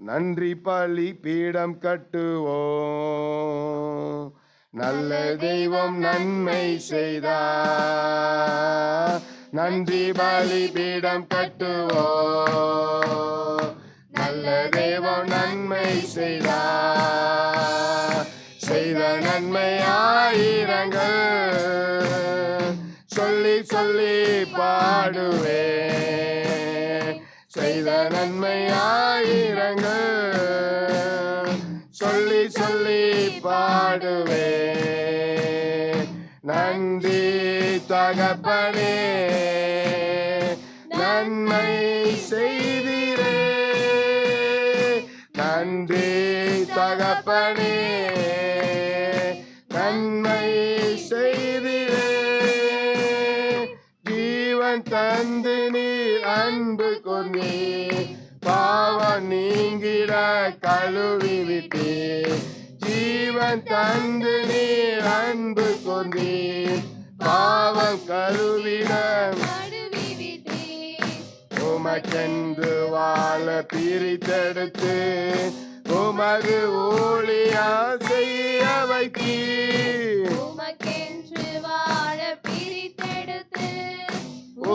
நன்றி பலி பீடம் கட்டுவோம். நல்ல தெய்வம் நன்மை செய்தார். நன்றி பலி பீடம் கட்டுவோம். நல்ல தெய்வம் நன்மை செய்தார். செய்த நன்மை ஆயிரங்கள் சொல்லி சொல்லி பாடுவே. செய்த நன்மை ஆயிரங்கள் சொல்லி சொல்லி பாடுவே. நன்றி தகப்பனே நன்மை செய்தீரே. நன்றி தகப்பனே நன்மை செய்தீரே. ஜீவன் தந்து நீர் அன்பு கொண்டே. பாவம் நீங்கிட கழுவி விட்டே. ஜீவன் தந்து நீர் அன்பு கொண்டே. பாவம் கழுவிட உமக்கென்று வாழ பிரித்தெடுத்து உமது ஊழியா செய்ய வைத்தீர். உமக்கென்று வாழ பிரித்தெடுத்து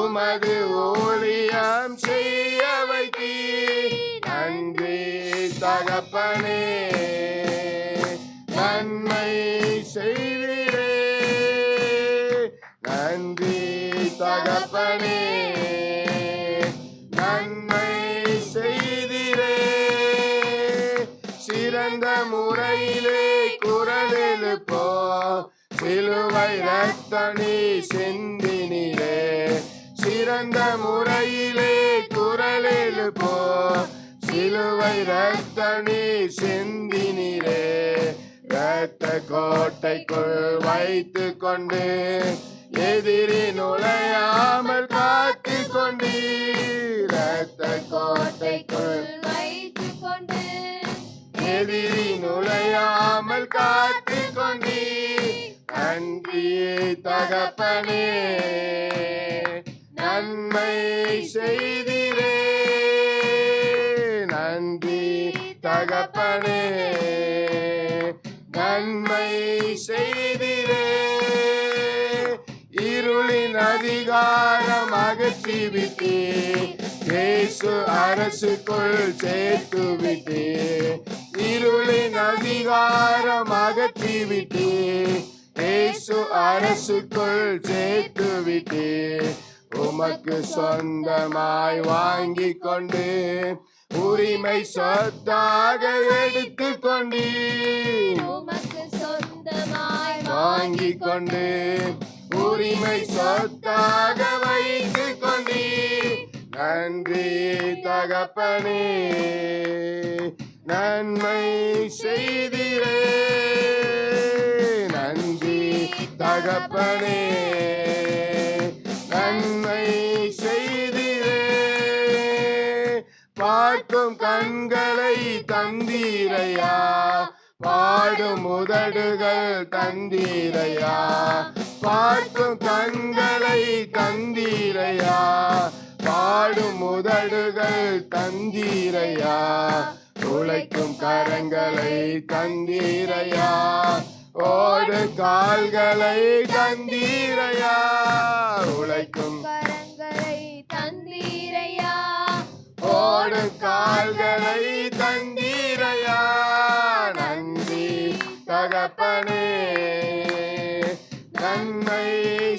உமது ஊழியம் செய்ய வைத்தீர். நன்றி தகப்பனே நன்மை செய்தீரே. நன்றி தகப்பனே நன்மை செய்தீரே. சிறந்த முறையிலே குரல் எழுப்போ. சிலுவை ரத்தனி சிந்தினிலே. சிறந்த முறையிலே குரல் எழுப்போ. சிலுவை ரத்தனி சிந்தினிலே. இரத்த கோட்டைக்குள் வைத்து கொண்டு எதிரி நுழையாமல் காத்து கொண்டீர். இரத்த கோட்டைக்குள் வைத்து கொண்டு எதிரி நுழையாமல் காத்து கொண்டீர். நன்றி தகப்பனே நன்மை செய்தீரே. நன்றி தகப்பனே நன்மை செய்தீரே. இருளின் அதிகாரம் அகற்றி விட்டே. இயேசு அரசுக்குள் சேர்த்து விட்டே. இருளின் அதிகாரம் அகற்றி விட்டே. இயேசு அரசுக்குள் சேர்த்து விட்டே. உமக்கு சொந்தமாய் வாங்கி கொண்டு உரிமை சொத்தாக எடுத்து கொண்டீர். உமக்கு சொந்தமாய் வாங்கி கொண்டு உரிமை சொத்தாக வைத்து கொண்டீர். நன்றி தகப்பனே நன்மை செய்தீரே. நன்றி தகப்பனே நன்மை செய்தீரே. பார்க்கும் கண்களை தந்தீரையா. பாடும் உதடுகள் தந்தீரையா. பார்க்கும் கண்களை தந்தீரையா. பாடும் உதடுகள் தந்தீரையா. உழைக்கும் கரங்களை தந்தீரையா. ஓடு கால்களை தந்தீரையா. உழைக்கும் கரங்களை தந்தீரையா. ஓடு கால்களை தந்தீரையா. நன்றி தகப்பனே நன்மை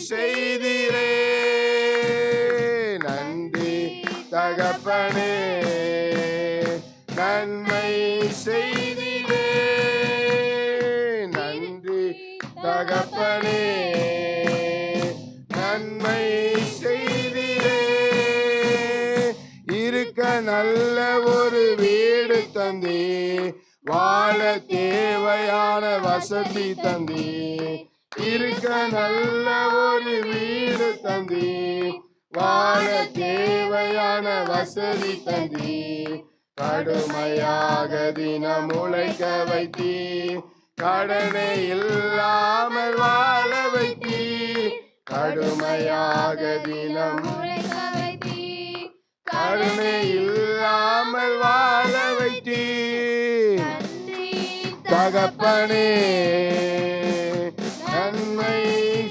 செய்தீரே. நன்றி தகப்பனே நன்மை செய்தீரே. நன்றி தகப்பனே நன்மை செய்தீரே. இருக்க நல்ல ஒரு வீடு தந்தே. வாழ தேவையான வசதி தந்தே. இருக்க நல்ல ஒரு வீடு தந்தே. வாழ தேவையான வசதி தந்தே. கடுமையாக தினம் உழைக்க வைத்தீ. கடனை இல்லாமல் வாழ வைத்தீ. கடுமையாக தினம் உழைக்க வைத்தீர். கடனை இல்லாமல் வாழ வைத்தீ. தகப்பனே நன்மை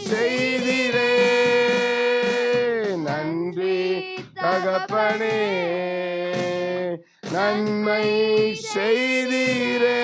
செய்திரே நன்றி தகப்பனே நன்மை செய்தீரே